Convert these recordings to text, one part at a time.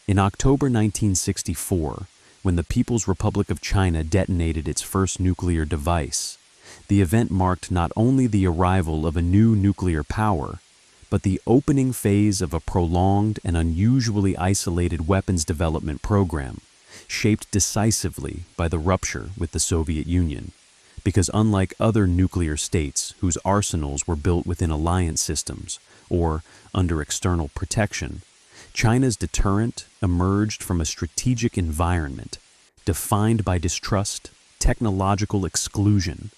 In October 1964, when the People's Republic of China detonated its first nuclear device, the event marked not only the arrival of a new nuclear power, but the opening phase of a prolonged and unusually isolated weapons development program, shaped decisively by the rupture with the Soviet Union. Because unlike other nuclear states whose arsenals were built within alliance systems or under external protection, China's deterrent emerged from a strategic environment defined by distrust, technological exclusion,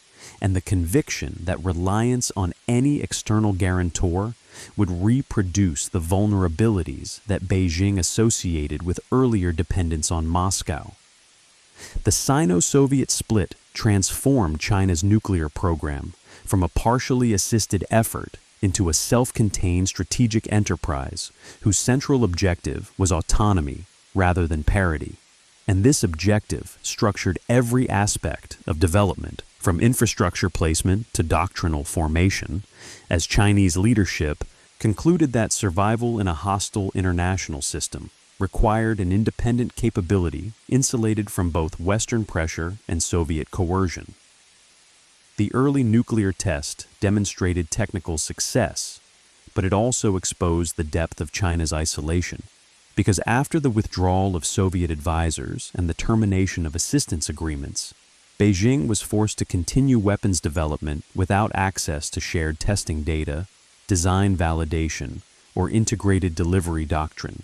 and the conviction that reliance on any external guarantor would reproduce the vulnerabilities that Beijing associated with earlier dependence on Moscow. The Sino-Soviet split transformed China's nuclear program from a partially assisted effort into a self-contained strategic enterprise whose central objective was autonomy rather than parity. And this objective structured every aspect of development, from infrastructure placement to doctrinal formation, as Chinese leadership concluded that survival in a hostile international system required an independent capability insulated from both Western pressure and Soviet coercion. The early nuclear test demonstrated technical success, but it also exposed the depth of China's isolation, because after the withdrawal of Soviet advisors and the termination of assistance agreements, Beijing was forced to continue weapons development without access to shared testing data, design validation, or integrated delivery doctrine,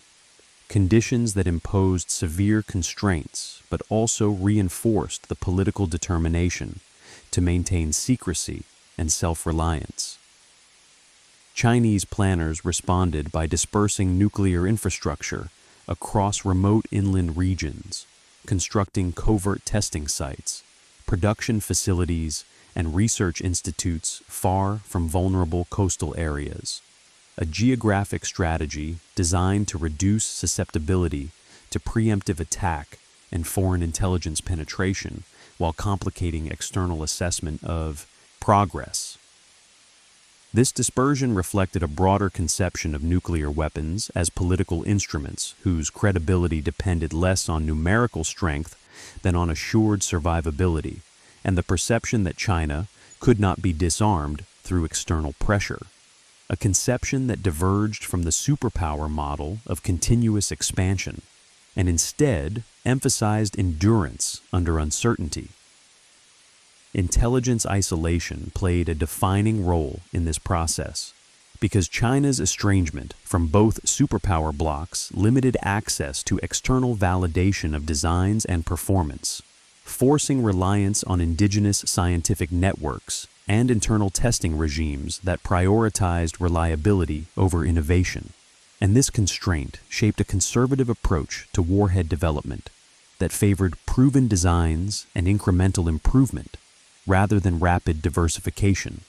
conditions that imposed severe constraints but also reinforced the political determination to maintain secrecy and self-reliance. Chinese planners responded by dispersing nuclear infrastructure across remote inland regions, constructing covert testing sites, production facilities, and research institutes far from vulnerable coastal areas, a geographic strategy designed to reduce susceptibility to preemptive attack and foreign intelligence penetration while complicating external assessment of progress. This dispersion reflected a broader conception of nuclear weapons as political instruments whose credibility depended less on numerical strength than on assured survivability, and the perception that China could not be disarmed through external pressure, a conception that diverged from the superpower model of continuous expansion, and instead emphasized endurance under uncertainty. Intelligence isolation played a defining role in this process, because China's estrangement from both superpower blocs limited access to external validation of designs and performance, forcing reliance on indigenous scientific networks and internal testing regimes that prioritized reliability over innovation. And this constraint shaped a conservative approach to warhead development that favored proven designs and incremental improvement rather than rapid diversification.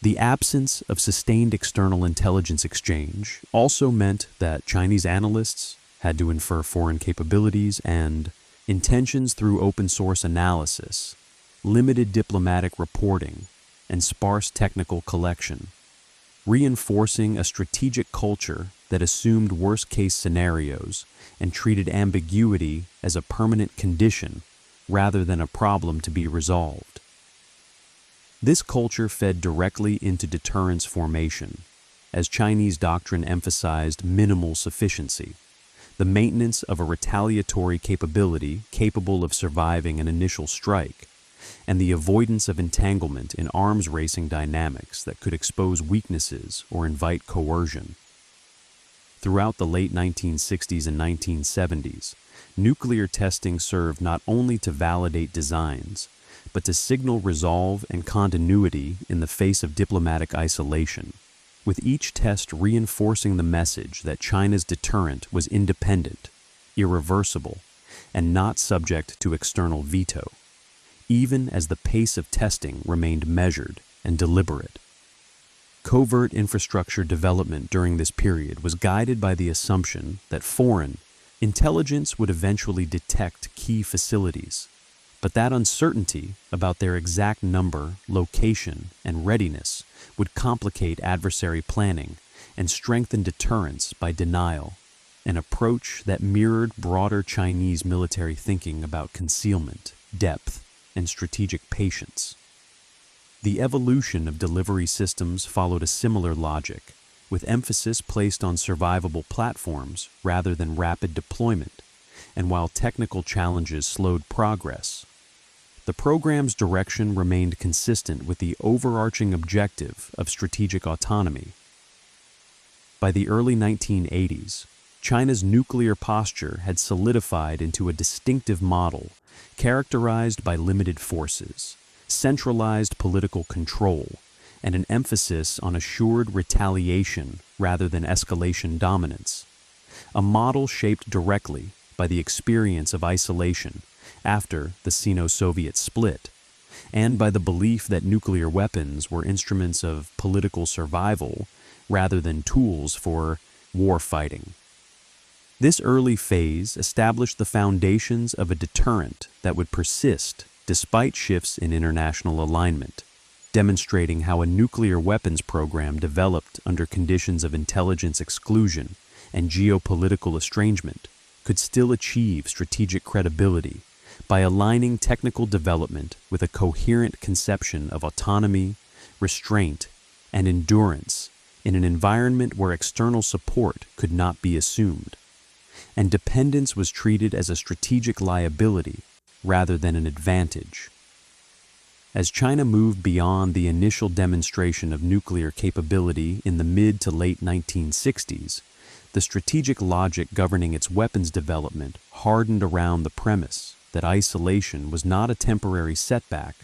The absence of sustained external intelligence exchange also meant that Chinese analysts had to infer foreign capabilities and intentions through open-source analysis, limited diplomatic reporting, and sparse technical collection, reinforcing a strategic culture that assumed worst-case scenarios and treated ambiguity as a permanent condition rather than a problem to be resolved. This culture fed directly into deterrence formation, as Chinese doctrine emphasized minimal sufficiency, the maintenance of a retaliatory capability capable of surviving an initial strike, and the avoidance of entanglement in arms-racing dynamics that could expose weaknesses or invite coercion. Throughout the late 1960s and 1970s, nuclear testing served not only to validate designs, but to signal resolve and continuity in the face of diplomatic isolation, with each test reinforcing the message that China's deterrent was independent, irreversible, and not subject to external veto, even as the pace of testing remained measured and deliberate. Covert infrastructure development during this period was guided by the assumption that foreign intelligence would eventually detect key facilities, but that uncertainty about their exact number, location, and readiness would complicate adversary planning and strengthen deterrence by denial, an approach that mirrored broader Chinese military thinking about concealment, depth, and strategic patience. The evolution of delivery systems followed a similar logic, with emphasis placed on survivable platforms rather than rapid deployment, and while technical challenges slowed progress, the program's direction remained consistent with the overarching objective of strategic autonomy. By the early 1980s, China's nuclear posture had solidified into a distinctive model characterized by limited forces, centralized political control, and an emphasis on assured retaliation rather than escalation dominance, a model shaped directly by the experience of isolation after the Sino-Soviet split, and by the belief that nuclear weapons were instruments of political survival rather than tools for war fighting. This early phase established the foundations of a deterrent that would persist despite shifts in international alignment, demonstrating how a nuclear weapons program developed under conditions of intelligence exclusion and geopolitical estrangement could still achieve strategic credibility by aligning technical development with a coherent conception of autonomy, restraint, and endurance in an environment where external support could not be assumed, and dependence was treated as a strategic liability rather than an advantage. As China moved beyond the initial demonstration of nuclear capability in the mid to late 1960s, the strategic logic governing its weapons development hardened around the premise that isolation was not a temporary setback,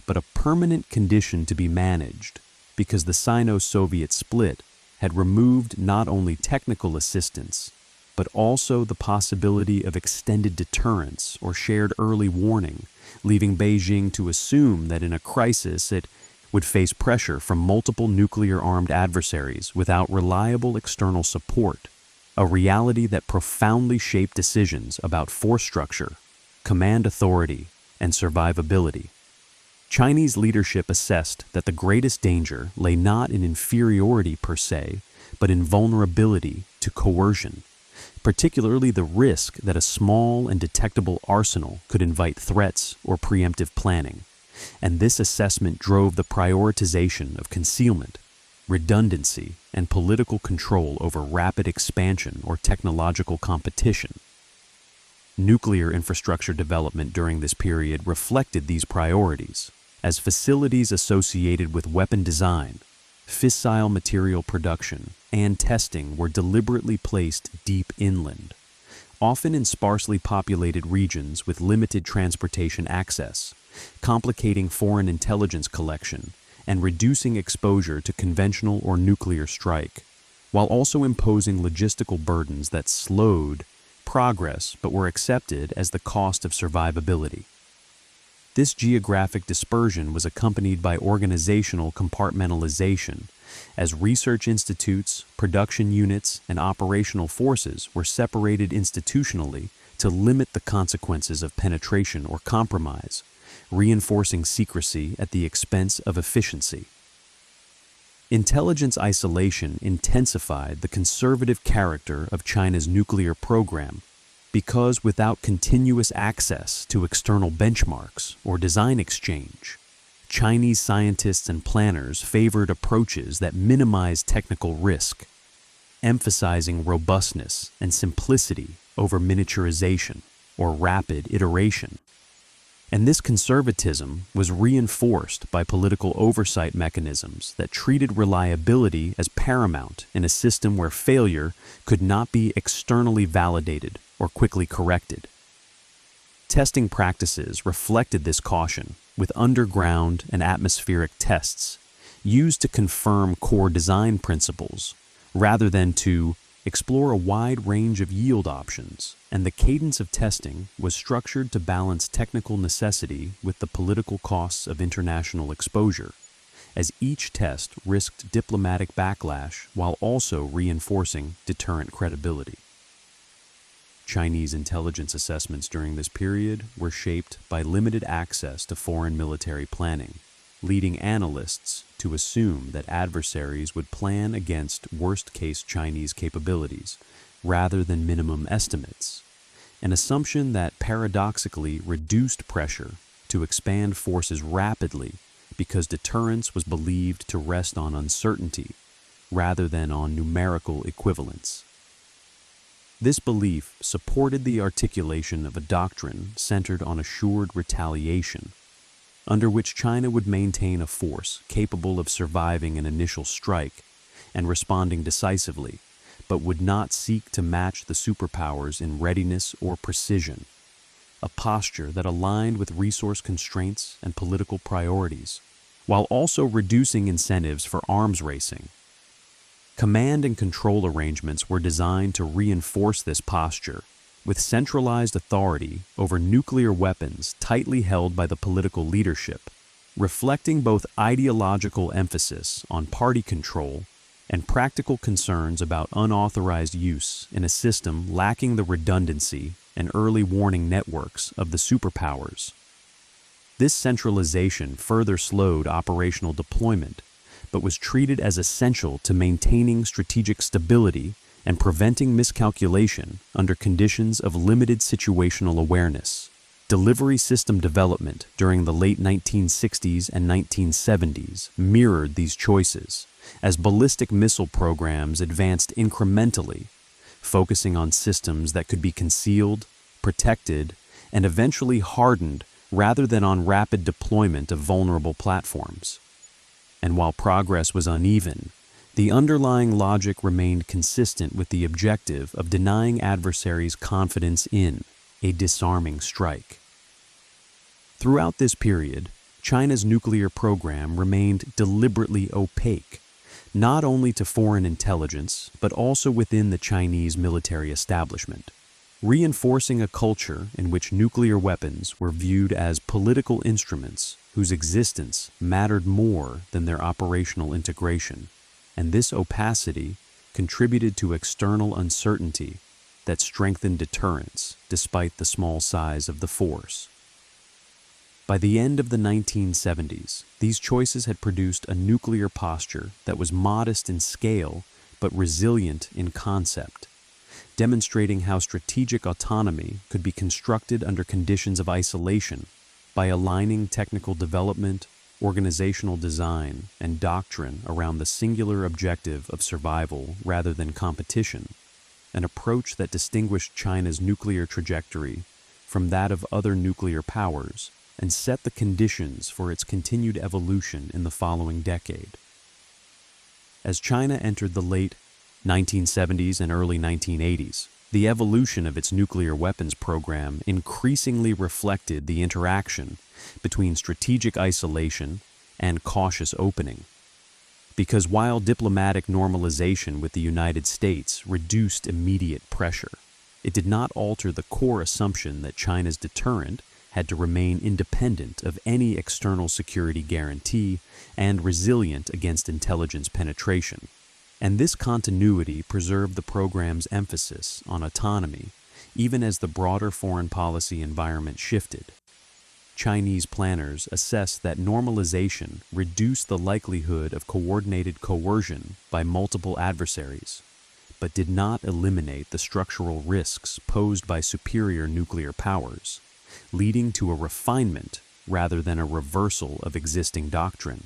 but a permanent condition to be managed, because the Sino-Soviet split had removed not only technical assistance, but also the possibility of extended deterrence or shared early warning, leaving Beijing to assume that in a crisis it would face pressure from multiple nuclear-armed adversaries without reliable external support, a reality that profoundly shaped decisions about force structure, command authority, and survivability. Chinese leadership assessed that the greatest danger lay not in inferiority per se, but in vulnerability to coercion, particularly the risk that a small and detectable arsenal could invite threats or preemptive planning. And this assessment drove the prioritization of concealment, redundancy, and political control over rapid expansion or technological competition. Nuclear infrastructure development during this period reflected these priorities, as facilities associated with weapon design, fissile material production, and testing were deliberately placed deep inland, often in sparsely populated regions with limited transportation access, complicating foreign intelligence collection and reducing exposure to conventional or nuclear strike, while also imposing logistical burdens that slowed progress but were accepted as the cost of survivability. This geographic dispersion was accompanied by organizational compartmentalization, as research institutes, production units, and operational forces were separated institutionally to limit the consequences of penetration or compromise, reinforcing secrecy at the expense of efficiency. Intelligence isolation intensified the conservative character of China's nuclear program because without continuous access to external benchmarks or design exchange, Chinese scientists and planners favored approaches that minimized technical risk, emphasizing robustness and simplicity over miniaturization or rapid iteration. And this conservatism was reinforced by political oversight mechanisms that treated reliability as paramount in a system where failure could not be externally validated or quickly corrected. Testing practices reflected this caution, with underground and atmospheric tests used to confirm core design principles rather than to explore a wide range of yield options, and the cadence of testing was structured to balance technical necessity with the political costs of international exposure, as each test risked diplomatic backlash while also reinforcing deterrent credibility. Chinese intelligence assessments during this period were shaped by limited access to foreign military planning, leading analysts to assume that adversaries would plan against worst-case Chinese capabilities, rather than minimum estimates, an assumption that paradoxically reduced pressure to expand forces rapidly because deterrence was believed to rest on uncertainty rather than on numerical equivalence. This belief supported the articulation of a doctrine centered on assured retaliation, under which China would maintain a force capable of surviving an initial strike and responding decisively, but would not seek to match the superpowers in readiness or precision, a posture that aligned with resource constraints and political priorities, while also reducing incentives for arms racing. Command and control arrangements were designed to reinforce this posture, with centralized authority over nuclear weapons tightly held by the political leadership, reflecting both ideological emphasis on party control and practical concerns about unauthorized use in a system lacking the redundancy and early warning networks of the superpowers. This centralization further slowed operational deployment, but was treated as essential to maintaining strategic stability and preventing miscalculation under conditions of limited situational awareness. Delivery system development during the late 1960s and 1970s mirrored these choices, as ballistic missile programs advanced incrementally, focusing on systems that could be concealed, protected, and eventually hardened rather than on rapid deployment of vulnerable platforms. And while progress was uneven, the underlying logic remained consistent with the objective of denying adversaries confidence in a disarming strike. Throughout this period, China's nuclear program remained deliberately opaque, not only to foreign intelligence, but also within the Chinese military establishment, reinforcing a culture in which nuclear weapons were viewed as political instruments whose existence mattered more than their operational integration. And this opacity contributed to external uncertainty that strengthened deterrence despite the small size of the force. By the end of the 1970s, these choices had produced a nuclear posture that was modest in scale but resilient in concept, demonstrating how strategic autonomy could be constructed under conditions of isolation by aligning technical development, organizational design, and doctrine around the singular objective of survival rather than competition, an approach that distinguished China's nuclear trajectory from that of other nuclear powers and set the conditions for its continued evolution in the following decade. As China entered the late 1970s and early 1980s, the evolution of its nuclear weapons program increasingly reflected the interaction between strategic isolation and cautious opening. Because while diplomatic normalization with the United States reduced immediate pressure, it did not alter the core assumption that China's deterrent had to remain independent of any external security guarantee and resilient against intelligence penetration. And this continuity preserved the program's emphasis on autonomy, even as the broader foreign policy environment shifted. Chinese planners assessed that normalization reduced the likelihood of coordinated coercion by multiple adversaries, but did not eliminate the structural risks posed by superior nuclear powers, leading to a refinement rather than a reversal of existing doctrine,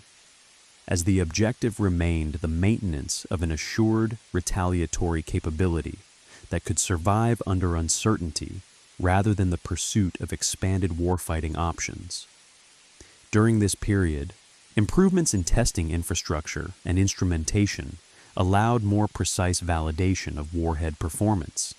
as the objective remained the maintenance of an assured retaliatory capability that could survive under uncertainty rather than the pursuit of expanded warfighting options. During this period, improvements in testing infrastructure and instrumentation allowed more precise validation of warhead performance.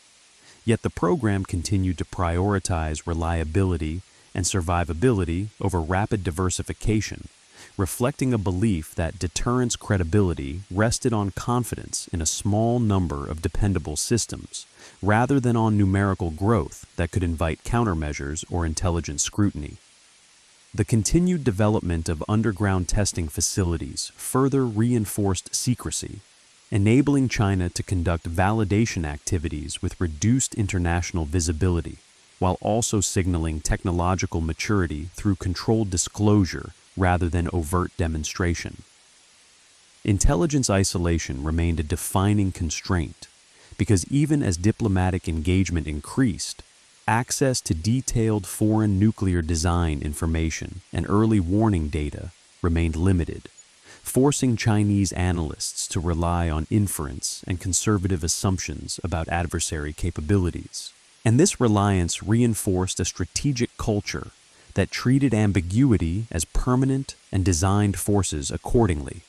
Yet the program continued to prioritize reliability and survivability over rapid diversification, reflecting a belief that deterrence credibility rested on confidence in a small number of dependable systems, rather than on numerical growth that could invite countermeasures or intelligent scrutiny. The continued development of underground testing facilities further reinforced secrecy, enabling China to conduct validation activities with reduced international visibility, while also signaling technological maturity through controlled disclosure rather than overt demonstration. Intelligence isolation remained a defining constraint, because even as diplomatic engagement increased, access to detailed foreign nuclear design information and early warning data remained limited, forcing Chinese analysts to rely on inference and conservative assumptions about adversary capabilities. And this reliance reinforced a strategic culture that treated ambiguity as permanent and designed forces accordingly.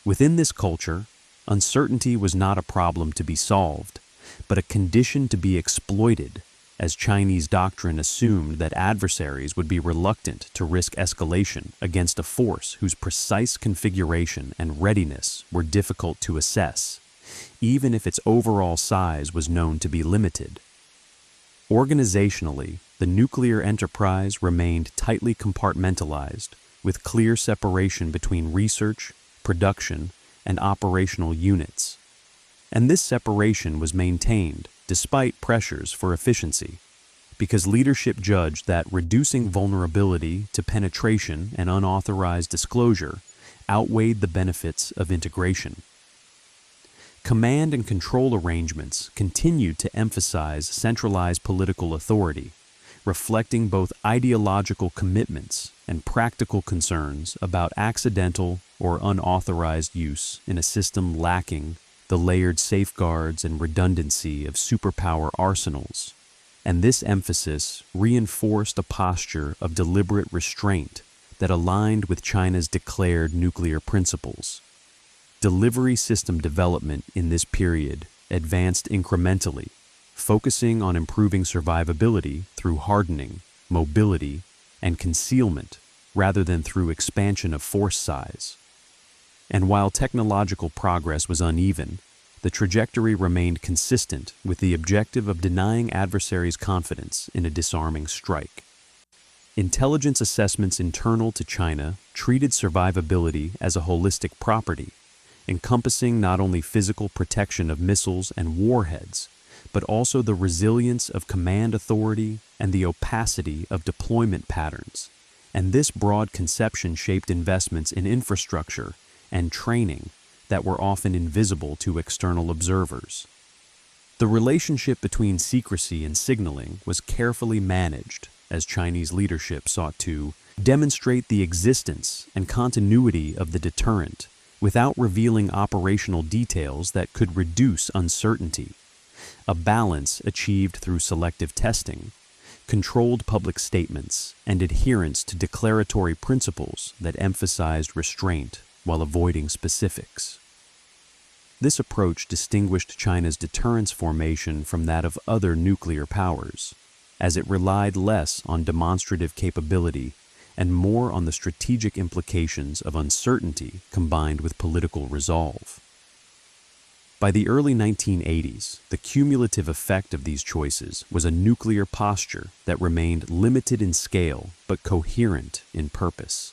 Within this culture, uncertainty was not a problem to be solved, but a condition to be exploited, as Chinese doctrine assumed that adversaries would be reluctant to risk escalation against a force whose precise configuration and readiness were difficult to assess, even if its overall size was known to be limited. Organizationally, the nuclear enterprise remained tightly compartmentalized, with clear separation between research, production, and operational units. And this separation was maintained despite pressures for efficiency, because leadership judged that reducing vulnerability to penetration and unauthorized disclosure outweighed the benefits of integration. Command and control arrangements continued to emphasize centralized political authority, reflecting both ideological commitments and practical concerns about accidental or unauthorized use in a system lacking the layered safeguards and redundancy of superpower arsenals. And this emphasis reinforced a posture of deliberate restraint that aligned with China's declared nuclear principles. Delivery system development in this period advanced incrementally, focusing on improving survivability through hardening, mobility, and concealment rather than through expansion of force size. And while technological progress was uneven, the trajectory remained consistent with the objective of denying adversaries confidence in a disarming strike. Intelligence assessments internal to China treated survivability as a holistic property, encompassing not only physical protection of missiles and warheads, but also the resilience of command authority and the opacity of deployment patterns. And this broad conception shaped investments in infrastructure and training that were often invisible to external observers. The relationship between secrecy and signaling was carefully managed as Chinese leadership sought to demonstrate the existence and continuity of the deterrent without revealing operational details that could reduce uncertainty, a balance achieved through selective testing, controlled public statements, and adherence to declaratory principles that emphasized restraint while avoiding specifics. This approach distinguished China's deterrence formation from that of other nuclear powers, as it relied less on demonstrative capability and more on the strategic implications of uncertainty combined with political resolve. By the early 1980s, the cumulative effect of these choices was a nuclear posture that remained limited in scale but coherent in purpose,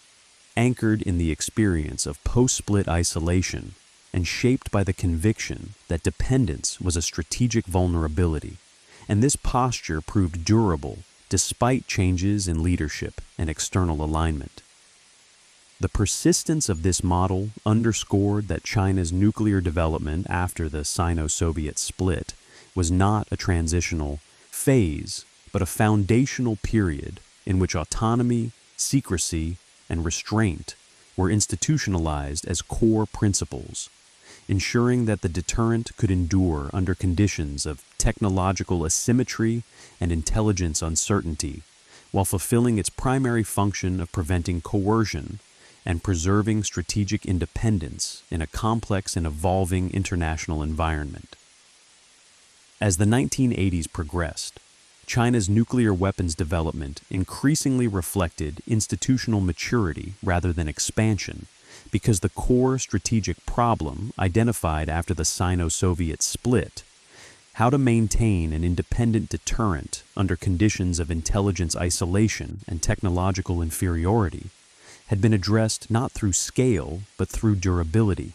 anchored in the experience of post-split isolation and shaped by the conviction that dependence was a strategic vulnerability, and this posture proved durable despite changes in leadership and external alignment. The persistence of this model underscored that China's nuclear development after the Sino-Soviet split was not a transitional phase, but a foundational period in which autonomy, secrecy, and restraint were institutionalized as core principles, ensuring that the deterrent could endure under conditions of technological asymmetry and intelligence uncertainty, while fulfilling its primary function of preventing coercion and preserving strategic independence in a complex and evolving international environment. As the 1980s progressed, China's nuclear weapons development increasingly reflected institutional maturity rather than expansion, because the core strategic problem identified after the Sino-Soviet split, how to maintain an independent deterrent under conditions of intelligence isolation and technological inferiority, had been addressed not through scale but through durability,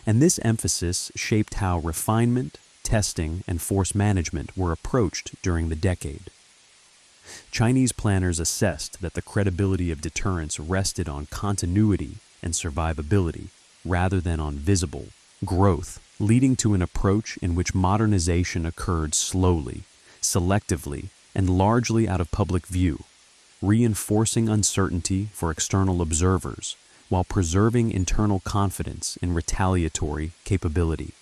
and this emphasis shaped how refinement, testing, and force management were approached during the decade. Chinese planners assessed that the credibility of deterrence rested on continuity and survivability rather than on visible growth leading to an approach in which modernization occurred slowly, selectively, and largely out of public view, reinforcing uncertainty for external observers while preserving internal confidence in retaliatory capability.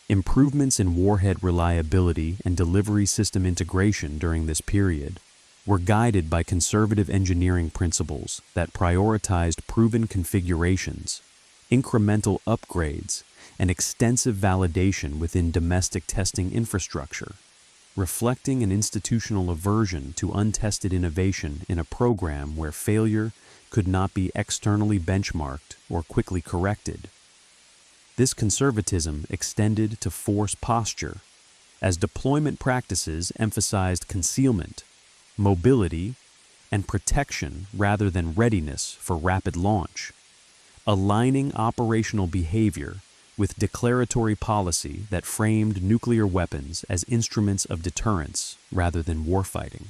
Improvements in warhead reliability and delivery system integration during this period were guided by conservative engineering principles that prioritized proven configurations, incremental upgrades, and extensive validation within domestic testing infrastructure, reflecting an institutional aversion to untested innovation in a program where failure could not be externally benchmarked or quickly corrected. This conservatism extended to force posture, as deployment practices emphasized concealment, mobility, and protection rather than readiness for rapid launch, aligning operational behavior with declaratory policy that framed nuclear weapons as instruments of deterrence rather than warfighting.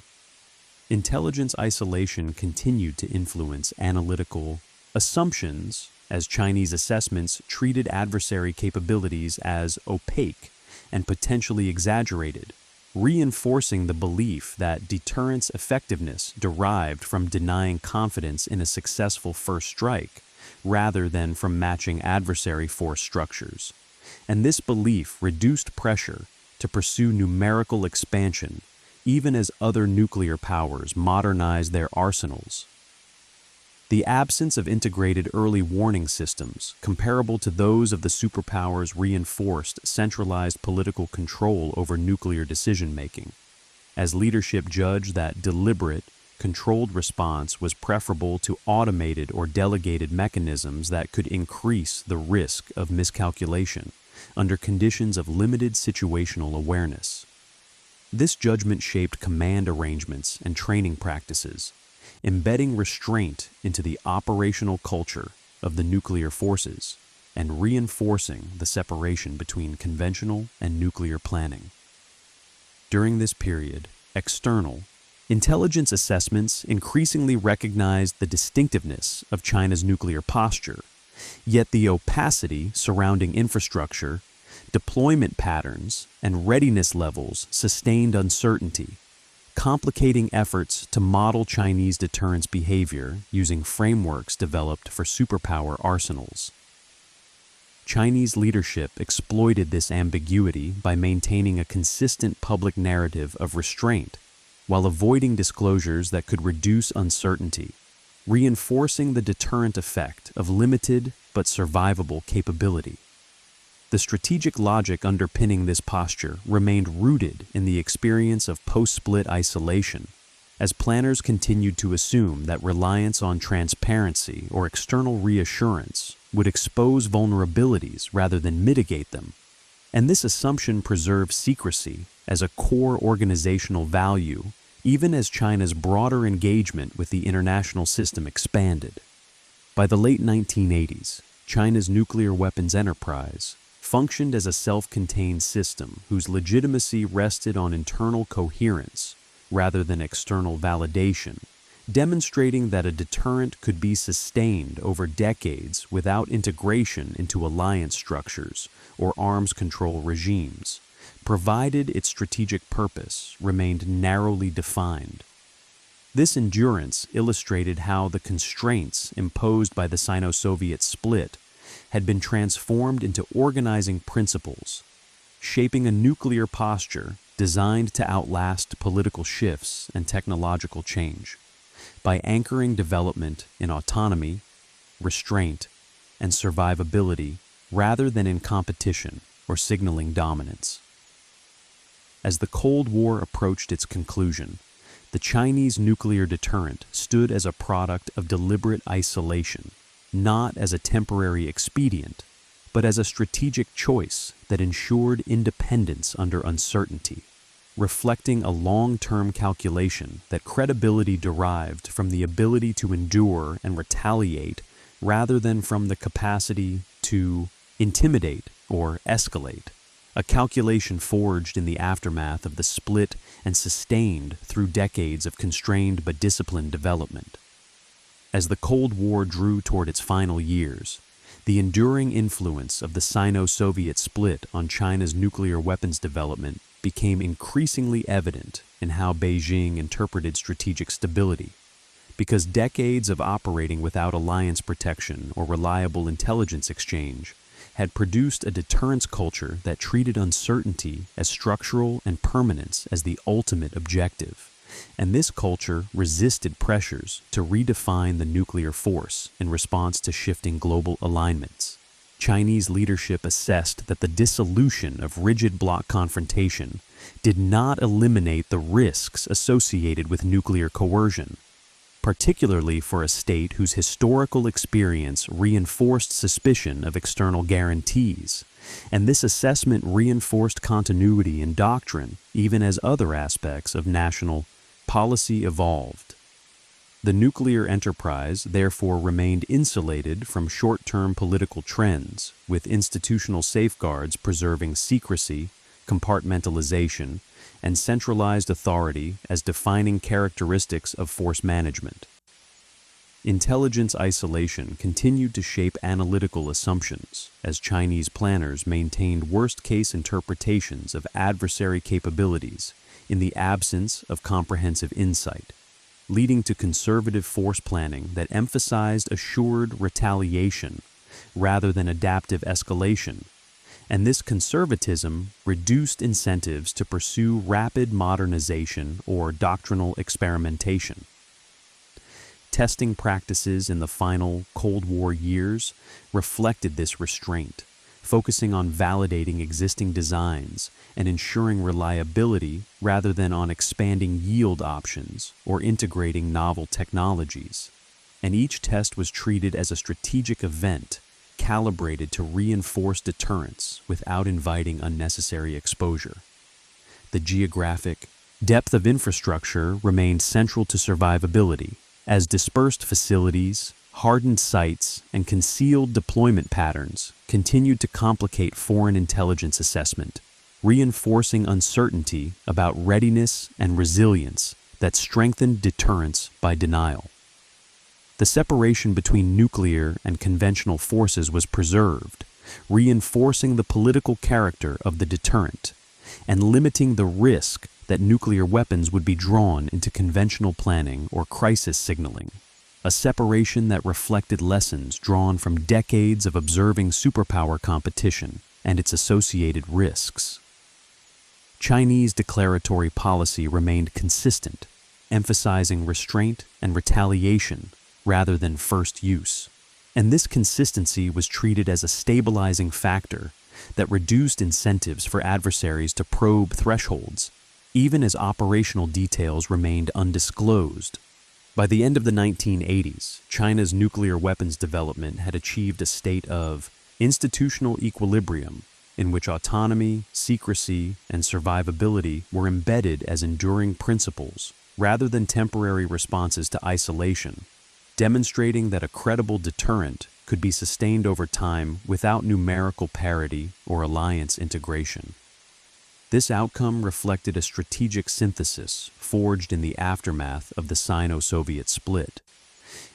Intelligence isolation continued to influence analytical assumptions as Chinese assessments treated adversary capabilities as opaque and potentially exaggerated, reinforcing the belief that deterrence effectiveness derived from denying confidence in a successful first strike rather than from matching adversary force structures. And this belief reduced pressure to pursue numerical expansion even as other nuclear powers modernized their arsenals. The absence of integrated early warning systems comparable to those of the superpowers reinforced centralized political control over nuclear decision-making, as leadership judged that deliberate, controlled response was preferable to automated or delegated mechanisms that could increase the risk of miscalculation under conditions of limited situational awareness. This judgment shaped command arrangements and training practices, embedding restraint into the operational culture of the nuclear forces and reinforcing the separation between conventional and nuclear planning. During this period, external intelligence assessments increasingly recognized the distinctiveness of China's nuclear posture, yet the opacity surrounding infrastructure, deployment patterns, and readiness levels sustained uncertainty, complicating efforts to model Chinese deterrence behavior using frameworks developed for superpower arsenals. Chinese leadership exploited this ambiguity by maintaining a consistent public narrative of restraint while avoiding disclosures that could reduce uncertainty, reinforcing the deterrent effect of limited but survivable capability. The strategic logic underpinning this posture remained rooted in the experience of post-split isolation, as planners continued to assume that reliance on transparency or external reassurance would expose vulnerabilities rather than mitigate them. And this assumption preserved secrecy as a core organizational value, even as China's broader engagement with the international system expanded. By the late 1980s, China's nuclear weapons enterprise functioned as a self-contained system whose legitimacy rested on internal coherence rather than external validation, demonstrating that a deterrent could be sustained over decades without integration into alliance structures or arms control regimes, provided its strategic purpose remained narrowly defined. This endurance illustrated how the constraints imposed by the Sino-Soviet split had been transformed into organizing principles, shaping a nuclear posture designed to outlast political shifts and technological change, by anchoring development in autonomy, restraint, and survivability rather than in competition or signaling dominance. As the Cold War approached its conclusion, the Chinese nuclear deterrent stood as a product of deliberate isolation, not as a temporary expedient, but as a strategic choice that ensured independence under uncertainty, reflecting a long-term calculation that credibility derived from the ability to endure and retaliate rather than from the capacity to intimidate or escalate, a calculation forged in the aftermath of the split and sustained through decades of constrained but disciplined development. As the Cold War drew toward its final years, The enduring influence of the Sino-Soviet split on China's nuclear weapons development became increasingly evident in how Beijing interpreted strategic stability, because decades of operating without alliance protection or reliable intelligence exchange had produced a deterrence culture that treated uncertainty as structural and permanence as the ultimate objective. And this culture resisted pressures to redefine the nuclear force in response to shifting global alignments. Chinese leadership assessed that the dissolution of rigid bloc confrontation did not eliminate the risks associated with nuclear coercion, particularly for a state whose historical experience reinforced suspicion of external guarantees, and this assessment reinforced continuity in doctrine even as other aspects of national policy evolved. The nuclear enterprise therefore remained insulated from short-term political trends, with institutional safeguards preserving secrecy, compartmentalization, and centralized authority as defining characteristics of force management. Intelligence isolation continued to shape analytical assumptions as Chinese planners maintained worst-case interpretations of adversary capabilities in the absence of comprehensive insight, leading to conservative force planning that emphasized assured retaliation rather than adaptive escalation. And this conservatism reduced incentives to pursue rapid modernization or doctrinal experimentation. Testing practices in the final Cold War years reflected this restraint, focusing on validating existing designs and ensuring reliability rather than on expanding yield options or integrating novel technologies. And each test was treated as a strategic event, calibrated to reinforce deterrence without inviting unnecessary exposure. The geographic depth of infrastructure remained central to survivability, as dispersed facilities, hardened sites, and concealed deployment patterns continued to complicate foreign intelligence assessment, reinforcing uncertainty about readiness and resilience that strengthened deterrence by denial. The separation between nuclear and conventional forces was preserved, reinforcing the political character of the deterrent and limiting the risk that nuclear weapons would be drawn into conventional planning or crisis signaling, a separation that reflected lessons drawn from decades of observing superpower competition and its associated risks. Chinese declaratory policy remained consistent, emphasizing restraint and retaliation rather than first use, and this consistency was treated as a stabilizing factor that reduced incentives for adversaries to probe thresholds, even as operational details remained undisclosed. By the end of the 1980s, China's nuclear weapons development had achieved a state of institutional equilibrium in which autonomy, secrecy, and survivability were embedded as enduring principles rather than temporary responses to isolation, demonstrating that a credible deterrent could be sustained over time without numerical parity or alliance integration. This outcome reflected a strategic synthesis forged in the aftermath of the Sino-Soviet split,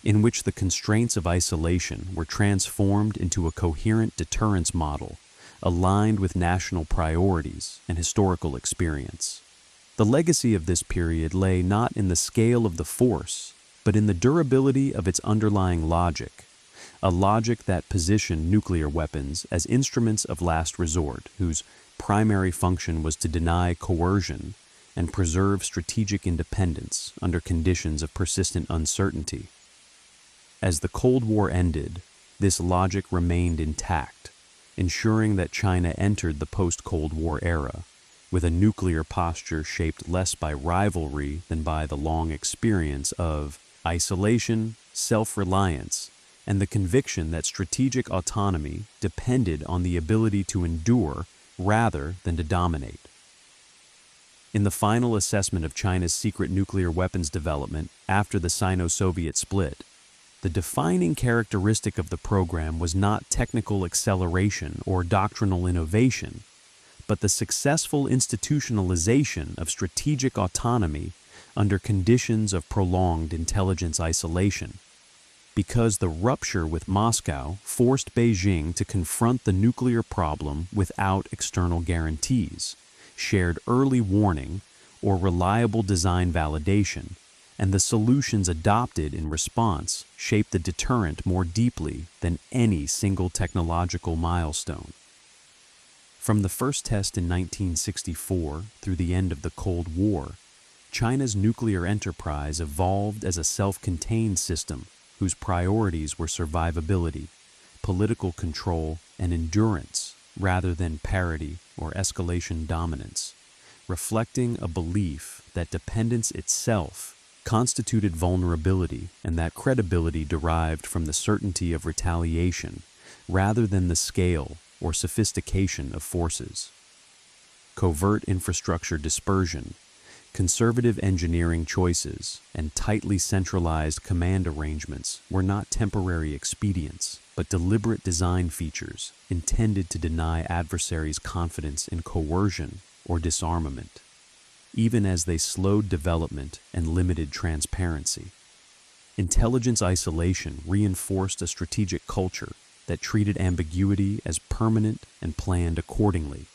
in which the constraints of isolation were transformed into a coherent deterrence model aligned with national priorities and historical experience. The legacy of this period lay not in the scale of the force, but in the durability of its underlying logic, a logic that positioned nuclear weapons as instruments of last resort, whose primary function was to deny coercion and preserve strategic independence under conditions of persistent uncertainty. As the Cold War ended, this logic remained intact, ensuring that China entered the post-Cold War era with a nuclear posture shaped less by rivalry than by the long experience of isolation, self-reliance, and the conviction that strategic autonomy depended on the ability to endure rather than to dominate. In the final assessment of China's secret nuclear weapons development after the Sino-Soviet split, the defining characteristic of the program was not technical acceleration or doctrinal innovation, but the successful institutionalization of strategic autonomy under conditions of prolonged intelligence isolation. because the rupture with Moscow forced Beijing to confront the nuclear problem without external guarantees, shared early warning, or reliable design validation, and the solutions adopted in response shaped the deterrent more deeply than any single technological milestone. From the first test in 1964 through the end of the Cold War, China's nuclear enterprise evolved as a self-contained system whose priorities were survivability, political control, and endurance rather than parity or escalation dominance, reflecting a belief that dependence itself constituted vulnerability and that credibility derived from the certainty of retaliation rather than the scale or sophistication of forces. Covert infrastructure dispersion, conservative engineering choices, and tightly centralized command arrangements were not temporary expedients, but deliberate design features intended to deny adversaries confidence in coercion or disarmament, even as they slowed development and limited transparency. Intelligence isolation reinforced a strategic culture that treated ambiguity as permanent and planned accordingly,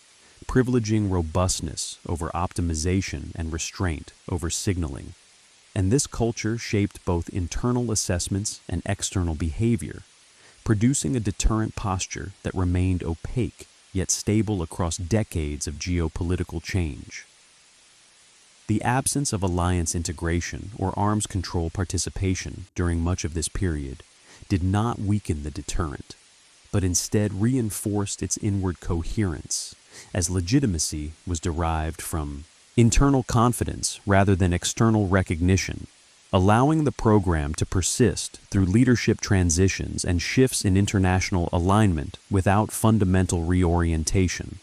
privileging robustness over optimization and restraint over signaling. And this culture shaped both internal assessments and external behavior, producing a deterrent posture that remained opaque yet stable across decades of geopolitical change. The absence of alliance integration or arms control participation during much of this period did not weaken the deterrent, but instead reinforced its inward coherence, as legitimacy was derived from internal confidence rather than external recognition, allowing the program to persist through leadership transitions and shifts in international alignment without fundamental reorientation.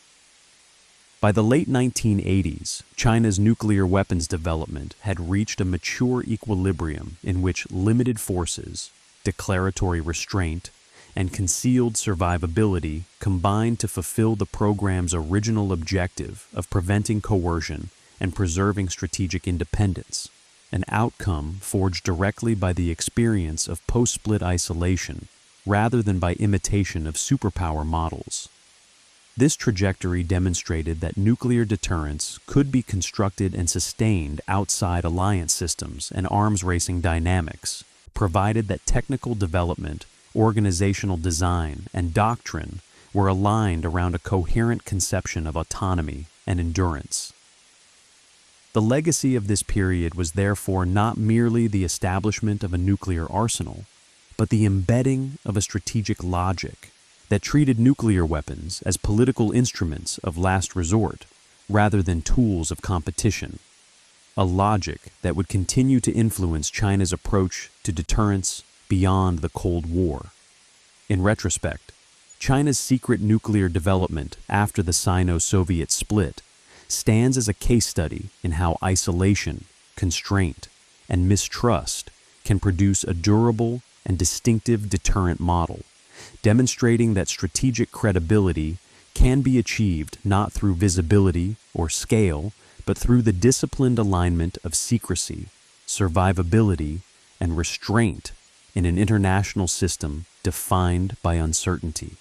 By the late 1980s, China's nuclear weapons development had reached a mature equilibrium in which limited forces, declaratory restraint, and concealed survivability combined to fulfill the program's original objective of preventing coercion and preserving strategic independence, an outcome forged directly by the experience of post-split isolation rather than by imitation of superpower models. This trajectory demonstrated that nuclear deterrence could be constructed and sustained outside alliance systems and arms racing dynamics, provided that technical development, organizational design, and doctrine were aligned around a coherent conception of autonomy and endurance. The legacy of this period was therefore not merely the establishment of a nuclear arsenal, but the embedding of a strategic logic that treated nuclear weapons as political instruments of last resort rather than tools of competition, a logic that would continue to influence China's approach to deterrence beyond the Cold War. In retrospect, China's secret nuclear development after the Sino-Soviet split stands as a case study in how isolation, constraint, and mistrust can produce a durable and distinctive deterrent model, demonstrating that strategic credibility can be achieved not through visibility or scale, but through the disciplined alignment of secrecy, survivability, and restraint in an international system defined by uncertainty.